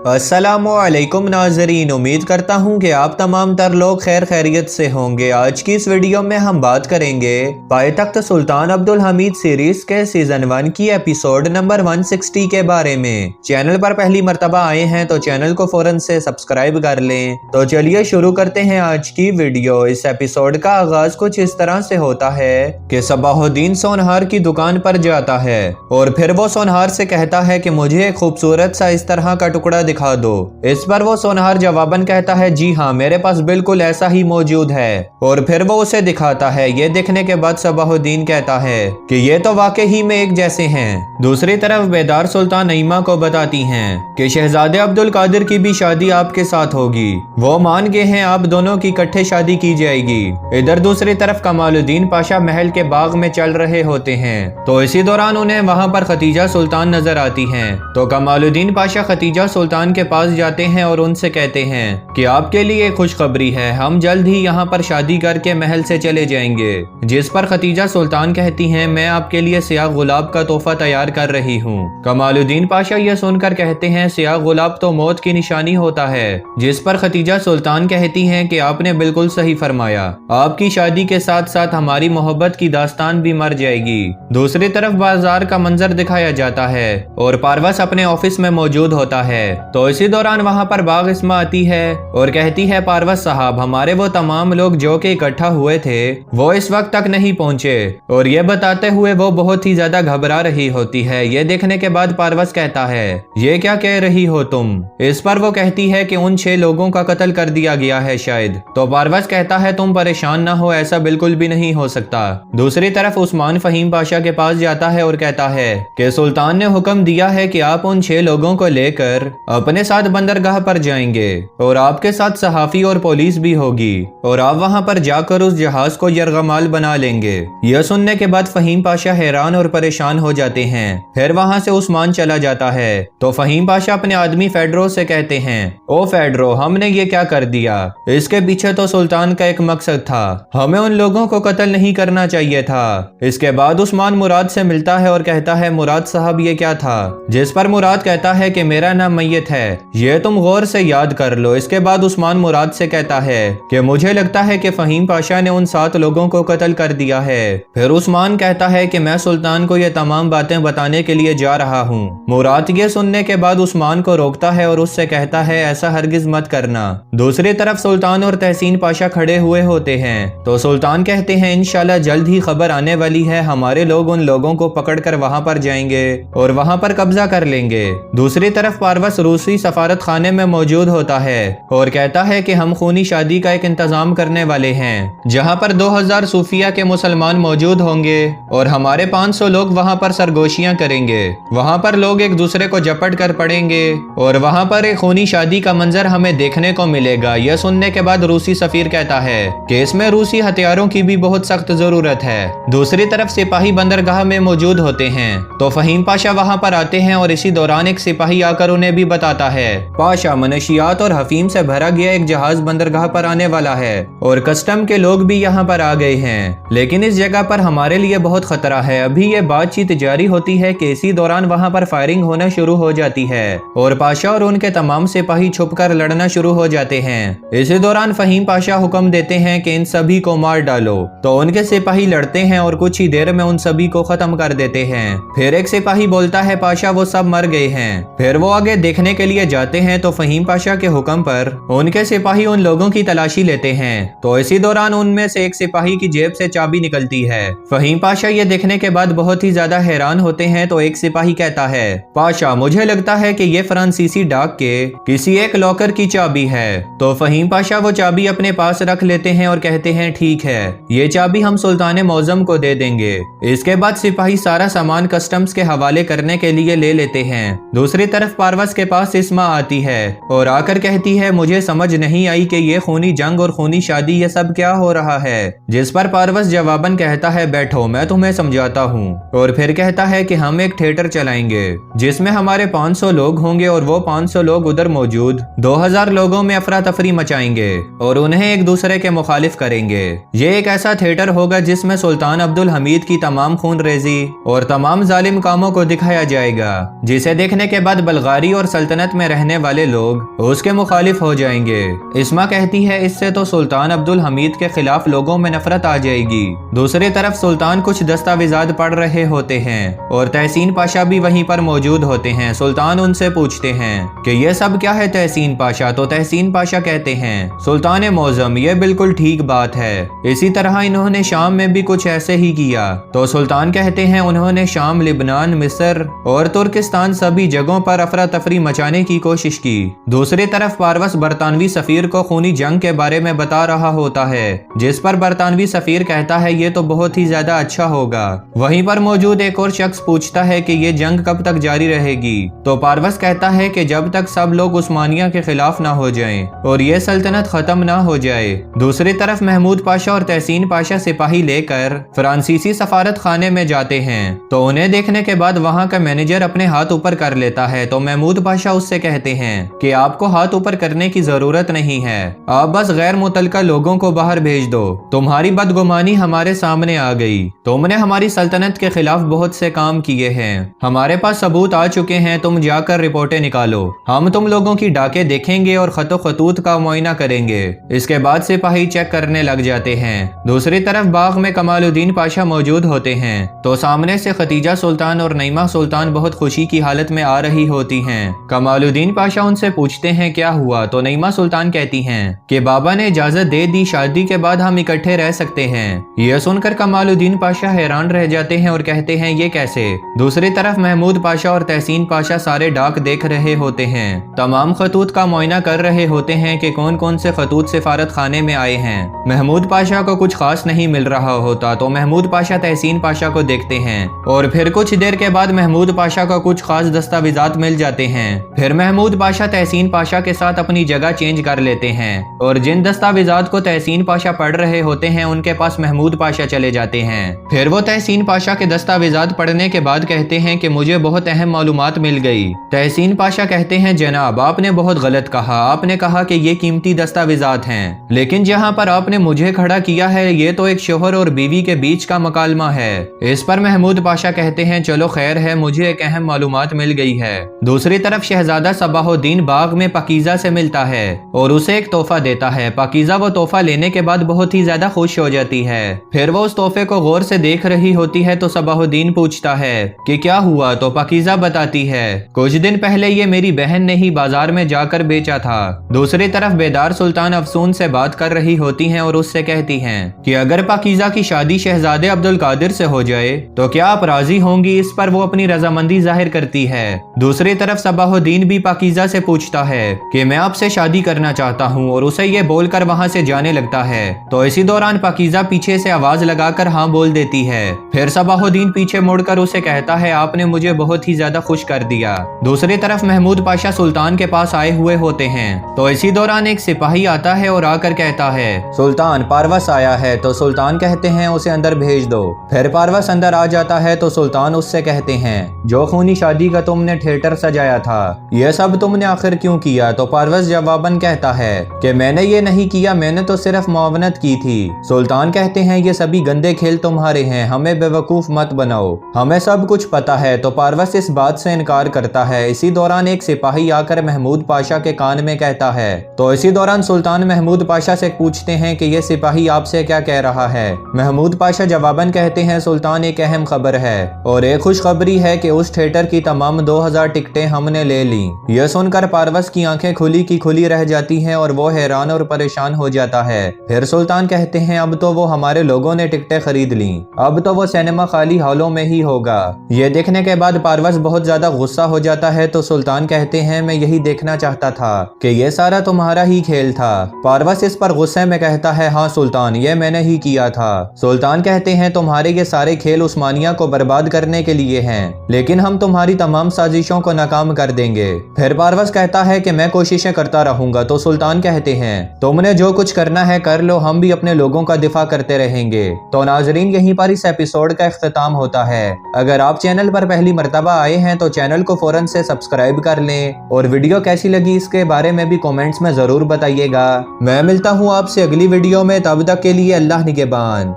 अस्सलामुअलैकुम नाज़रीन, उम्मीद करता हूँ कि आप तमाम तर लोग खैर खैरियत से होंगे। आज की इस वीडियो में हम बात करेंगे पायतख्त सुल्तान अब्दुल हमीद सीरीज के सीजन 1 की एपिसोड नंबर 160 के बारे में। चैनल पर पहली मर्तबा आए हैं तो चैनल को फौरन से सब्सक्राइब कर लें। तो चलिए शुरू करते हैं आज की वीडियो। इस एपिसोड का आगाज कुछ इस तरह से होता है कि सबाहुद्दीन सोनहार की दुकान पर जाता है और फिर वो सोनहार से कहता है कि मुझे एक खूबसूरत सा इस तरह का टुकड़ा दिखा दो। इस पर वो सोनहार जवाबन कहता है जी हाँ, मेरे पास बिल्कुल ऐसा ही मौजूद है। और फिर वो उसे दिखाता है। ये देखने के बाद सबाहुद्दीन कहता है कि ये तो वाकई ही में एक जैसे हैं। दूसरी तरफ बेदार सुल्तान नईमा को बताती हैं कि शहजादे अब्दुल कादिर की भी शादी आपके साथ होगी। वो मान गए हैं, आप दोनों की इकट्ठे शादी की जाएगी। इधर दूसरी तरफ कमालुद्दीन पाशा महल के बाग में चल रहे होते हैं तो इसी दौरान उन्हें वहां पर खतीजा सुल्तान नजर आती हैं। तो कमालुद्दीन पाशा खतीजा सुल्तान के पास जाते हैं और उनसे कहते हैं कि आपके लिए खुशखबरी है, हम जल्द ही यहाँ पर शादी करके महल से चले जाएंगे। जिस पर खतीजा सुल्तान कहती हैं मैं आपके लिए सियाह गुलाब का तोहफा तैयार कर रही हूँ। कमालुद्दीन पाशा यह सुनकर कहते हैं सियाह गुलाब तो मौत की निशानी होता है। जिस पर खतीजा सुल्तान कहती हैं कि आपने बिल्कुल सही फरमाया, आपकी शादी के साथ साथ हमारी मोहब्बत की दास्तान भी मर जाएगी। दूसरी तरफ बाजार का मंजर दिखाया जाता है और पारवस अपने ऑफिस में मौजूद होता है। तो इसी दौरान वहां पर बाग इस्मा आती है और कहती है पारवस साहब, हमारे वो तमाम लोग जो के इकट्ठा हुए थे वो इस वक्त तक नहीं पहुंचे। और ये बताते हुए वो बहुत ही ज्यादा घबरा रही होती है। ये देखने के बाद पारवस कहता है ये क्या कह रही हो तुम। इस पर वो कहती है कि उन 6 लोगों का कत्ल कर दिया गया है शायद। तो पारवस कहता है तुम परेशान ना हो, ऐसा बिल्कुल भी नहीं हो सकता। दूसरी तरफ उस्मान फहीम पाशा के पास जाता है और कहता है कि सुल्तान ने हुक्म दिया है कि आप उन 6 लोगों को लेकर अपने साथ बंदरगाह पर जाएंगे और आपके साथ सहाफी और पुलिस भी होगी और आप वहां पर जाकर उस जहाज को यरगमाल बना लेंगे। यह सुनने के बाद फहीम पाशा हैरान और परेशान हो जाते हैं। फिर वहां से उस्मान चला जाता है तो फहीम पाशा अपने आदमी फेडरो से कहते हैं ओ फेडरो, हमने ये क्या कर दिया। इसके पीछे तो सुल्तान का एक मकसद था, हमें उन लोगों को कत्ल नहीं करना चाहिए था। इसके बाद उस्मान मुराद से मिलता है और कहता है मुराद साहब ये क्या था। जिस पर मुराद कहता है कि मेरा नाम मैयत है, ये तुम गौर से याद कर लो। इसके बाद उस्मान मुराद से कहता है कि मुझे लगता है कि फहीम पाशा ने उन 7 लोगों को कत्ल कर दिया है। फिर उस्मान कहता है कि मैं सुल्तान को ये तमाम बातें बताने के लिए जा रहा हूँ। मुराद ये सुनने के बाद उस्मान को रोकता है और उससे कहता है ऐसा हरगिज मत करना। दूसरी तरफ सुल्तान और तहसीन पाशा खड़े हुए होते हैं तो सुल्तान कहते हैं इंशाल्लाह जल्द ही खबर आने वाली है, हमारे लोग उन लोगों को पकड़कर वहां पर जाएंगे और वहां पर कब्जा कर लेंगे। दूसरी तरफ पारवस रूसी सफारत खाने में मौजूद होता है और कहता है कि हम खूनी शादी का एक इंतजाम करने वाले हैं जहां पर 2000 सूफिया के मुसलमान मौजूद होंगे और हमारे 500 लोग वहां पर सरगोशियां करेंगे। वहां पर लोग एक दूसरे को झपट कर पड़ेंगे और वहां पर एक खूनी शादी का मंजर हमें देखने को मिलेगा। यह सुनने के बाद रूसी सफीर कहता है कि इसमें रूसी हथियारों की भी बहुत सख्त जरूरत है। दूसरी तरफ सिपाही बंदरगाह में मौजूद होते हैं तो फहीम पाशा वहां पर आते हैं और इसी दौरान एक सिपाही आकर उन्हें भी बताता है पाशा, मनशियात और हफीम से भरा गया एक जहाज बंदरगाह पर आने वाला है और कस्टम के लोग भी यहाँ पर आ गए हैं, लेकिन इस जगह पर हमारे लिए बहुत खतरा है। अभी ये बातचीत जारी होती है कि इसी दौरान वहाँ पर फायरिंग होना शुरू हो जाती है और पाशा और उनके तमाम सिपाही छुपकर लड़ना शुरू हो जाते हैं। इसी दौरान फहीम पाशा हुक्म देते हैं कि इन सभी को मार डालो। तो उनके सिपाही लड़ते हैं और कुछ ही देर में उन सभी को खत्म कर देते हैं। फिर एक सिपाही बोलता है पाशा वो सब मर गए हैं। फिर वो आगे देखने के लिए जाते हैं तो फहीम पाशा के हुक्म पर उनके सिपाही उन लोगों की तलाशी लेते हैं। तो इसी दौरान उनमें से एक सिपाही की जेब से चाबी निकलती है। फहीम पाशा ये देखने के बाद बहुत ही ज्यादा हैरान होते हैं तो एक सिपाही कहता है पाशा, मुझे लगता है कि ये फ्रांसीसी डाक के किसी एक लॉकर की चाबी है। तो फहीम पाशा वो चाबी अपने पास रख लेते हैं और कहते हैं ठीक है, ये चाबी हम सुल्तान मौजम को दे देंगे। इसके बाद सिपाही सारा सामान कस्टम्स के हवाले करने के लिए ले लेते हैं। दूसरी तरफ पारवस के पास इस्मा आती है और आकर कहती है मुझे समझ नहीं आई कि ये खूनी जंग और खूनी शादी ये सब क्या हो रहा है। जिस पर पारवस जवाबन कहता है बैठो मैं तुम्हें समझाता हूँ। और फिर कहता है कि हम एक थिएटर चलाएंगे जिसमें हमारे 500 लोग होंगे और वो 500 लोग उधर मौजूद 2000 लोगों में अफरा तफरी मचाएंगे और उन्हें एक दूसरे के मुखालिफ करेंगे। ये एक ऐसा थिएटर होगा जिसमें सुल्तान अब्दुल हमीद की तमाम खून रेजी और तमाम जालिम कामों को दिखाया जाएगा, जिसे देखने के बाद बल्गारी और सल्तनत सल्तनत में रहने वाले लोग उसके मुखालिफ हो जाएंगे। इस्मा कहती है इससे तो सुल्तान अब्दुल हमीद के खिलाफ लोगों में नफरत आ जाएगी। दूसरी तरफ सुल्तान कुछ दस्तावेजात पढ़ रहे होते हैं और तहसीन पाशा भी वहीं पर मौजूद होते हैं। सुल्तान उनसे पूछते हैं कि ये सब क्या है तहसीन पाशा। तो तहसीन पाशा कहते हैं सुल्तान मौजम ये बिल्कुल ठीक बात है, इसी तरह इन्होंने शाम में भी कुछ ऐसे ही किया। तो सुल्तान कहते हैं उन्होंने शाम, लिबनान, मिस्र और तुर्किस्तान सभी जगहों पर अफरा तफरी मचाने की कोशिश की। दूसरी तरफ पारवस बरतानवी सफीर को खूनी जंग के बारे में बता रहा होता है, जिस पर बरतानवी सफीर कहता है ये तो बहुत ही ज्यादा अच्छा होगा। वहीं पर मौजूद एक और शख्स पूछता है कि ये जंग कब तक जारी रहेगी। तो पारवस कहता है कि जब तक सब लोग उस्मानिया के खिलाफ ना हो जाएं और ये सल्तनत खत्म ना हो जाए। दूसरी तरफ महमूद पाशा और तहसीन पाशा सिपाही लेकर फ्रांसीसी सफारत खाने में जाते हैं। तो उन्हें देखने के बाद वहां का मैनेजर अपने हाथ ऊपर कर लेता है। तो महमूद पाशा उससे कहते हैं कि आपको हाथ ऊपर करने की जरूरत नहीं है, आप बस गैर मुतलका लोगों को बाहर भेज दो। तुम्हारी बदगुमानी हमारे सामने आ गई, तुमने हमारी सल्तनत के खिलाफ बहुत से काम किए हैं, हमारे पास सबूत आ चुके हैं, तुम जाकर रिपोर्टें निकालो, हम तुम लोगों की डाके देखेंगे और खतो खतूत का मुआयना करेंगे। इसके बाद सिपाही चेक करने लग जाते हैं। दूसरी तरफ बाग में कमालुद्दीन पाशा मौजूद होते हैं। तो सामने से खतीजा सुल्तान और नईमा सुल्तान बहुत खुशी की हालत में आ रही होती हैं। कमालुद्दीन पाशा उनसे पूछते हैं क्या हुआ। तो नईमा सुल्तान कहती हैं कि बाबा ने इजाजत दे दी, शादी के बाद हम इकट्ठे रह सकते हैं। यह सुनकर कमालुद्दीन पाशा हैरान रह जाते हैं और कहते हैं ये कैसे। दूसरी तरफ महमूद पाशा और तहसीन पाशा सारे डाक देख रहे होते हैं, तमाम खतूत का मुआयना कर रहे होते हैं कि कौन कौन से खतूत सिफारत खाने में आए हैं। महमूद पाशा को कुछ खास नहीं मिल रहा होता। तो महमूद पाशा तहसीन पाशा को देखते हैं और फिर कुछ देर के बाद महमूद पाशा को कुछ खास दस्तावेजात मिल जाते हैं। फिर महमूद पाशा तहसीन पाशा के साथ अपनी जगह चेंज कर लेते हैं और जिन दस्तावेजात को तहसीन पाशा पढ़ रहे होते हैं उनके पास महमूद पाशा चले जाते हैं। फिर वो तहसीन पाशा के दस्तावेजात पढ़ने के बाद कहते हैं कि मुझे बहुत अहम मालूमात मिल गई। तहसीन पाशा कहते हैं जनाब आपने बहुत गलत कहा, आपने कहा कि ये कीमती दस्तावेजात हैं, लेकिन जहाँ पर आपने मुझे खड़ा किया है ये तो एक शोहर और बीवी के बीच का मकालमा है। इस पर महमूद पाशा कहते हैं चलो खैर है, मुझे एक अहम मालूमात मिल गई है। दूसरी तरफ शहजादा सबाहुद्दीन बाग में पाकीज़ा से मिलता है और उसे एक तोहफा देता है। पाकीज़ा वो तोहफा लेने के बाद बहुत ही ज्यादा खुश हो जाती है। फिर वो उस तोहफे को गौर से देख रही होती है। तो सबाहुद्दीन पूछता है कि क्या हुआ। तो पाकीज़ा बताती है कुछ दिन पहले ये मेरी बहन ने ही बाजार में जाकर बेचा था। दूसरी तरफ बेदार सुल्तान अफसून से बात कर रही होती हैं और उससे कहती हैं कि अगर पाकीज़ा की शादी शहजादे अब्दुल कादिर से हो जाए तो क्या आप राजी होंगी। इस पर वो अपनी रजामंदी जाहिर करती है। दूसरी तरफ सबाहुद्दीन भी पाकीज़ा से पूछता है कि मैं आपसे शादी करना चाहता हूँ और उसे ये बोलकर वहाँ से जाने लगता है। तो इसी दौरान पाकीज़ा पीछे से आवाज लगाकर हाँ बोल देती है। फिर सबाहुद्दीन पीछे मुड़कर उसे कहता है आपने मुझे बहुत ही ज्यादा खुश कर दिया। दूसरी तरफ महमूद पाशा सुल्तान के पास आए हुए होते हैं। तो इसी दौरान एक सिपाही आता है और आकर कहता है सुल्तान पारवस आया है। तो सुल्तान कहते हैं उसे अंदर भेज दो। फिर पारवस अंदर आ जाता है। तो सुल्तान उससे कहते हैं जो खूनी शादी का तुमने थिएटर सजाया था यह सब तुमने आखिर क्यों किया। तो पारवस जवाबन कहता है कि मैंने ये नहीं किया, मैंने तो सिर्फ मुआवनत की थी। सुल्तान कहते हैं ये सभी गंदे खेल तुम्हारे हैं, हमें बेवकूफ मत बनाओ, हमें सब कुछ पता है। तो पारवस इस बात से इनकार करता है। इसी दौरान एक सिपाही आकर महमूद पाशा के कान में कहता है। तो इसी दौरान सुल्तान महमूद पाशा से पूछते हैं कि ये सिपाही आपसे क्या कह रहा है। महमूद पाशा जवाबन कहते हैं सुल्तान एक अहम खबर है और एक खुशखबरी है कि उस थिएटर की तमाम 2000 टिकटें हमने ले ली। यह सुनकर पारवस की आंखें खुली की खुली रह जाती हैं और वो हैरान और परेशान हो जाता है। फिर सुल्तान कहते हैं अब तो वो हमारे लोगों ने टिकटें खरीद ली, अब तो वो सिनेमा खाली हॉलों में ही होगा। ये देखने के बाद पारवस बहुत ज्यादा गुस्सा हो जाता है। तो सुल्तान कहते हैं मैं यही देखना चाहता था कि ये सारा तुम्हारा ही खेल था। पारवस इस पर गुस्से में कहता है हाँ सुल्तान ये मैंने ही किया था। सुल्तान कहते हैं तुम्हारे ये सारे खेल उस्मानिया को बर्बाद करने के लिए हैं, लेकिन हम तुम्हारी तमाम साजिशों को नाकाम कर देंगे। फिर पारवस कहता है कि मैं कोशिशें करता रहूंगा। तो सुल्तान कहते हैं तुमने जो कुछ करना है कर लो, हम भी अपने लोगों का दिफा करते रहेंगे। तो नाजरीन यहीं पर इस एपिसोड का इख्तिताम होता है। अगर आप चैनल पर पहली मर्तबा आए हैं तो चैनल को फौरन से सब्सक्राइब कर लें और वीडियो कैसी लगी इसके बारे में भी कमेंट्स में जरूर बताइएगा। मैं मिलता हूँ आपसे अगली वीडियो में, तब तक के लिए अल्लाह निगहबान।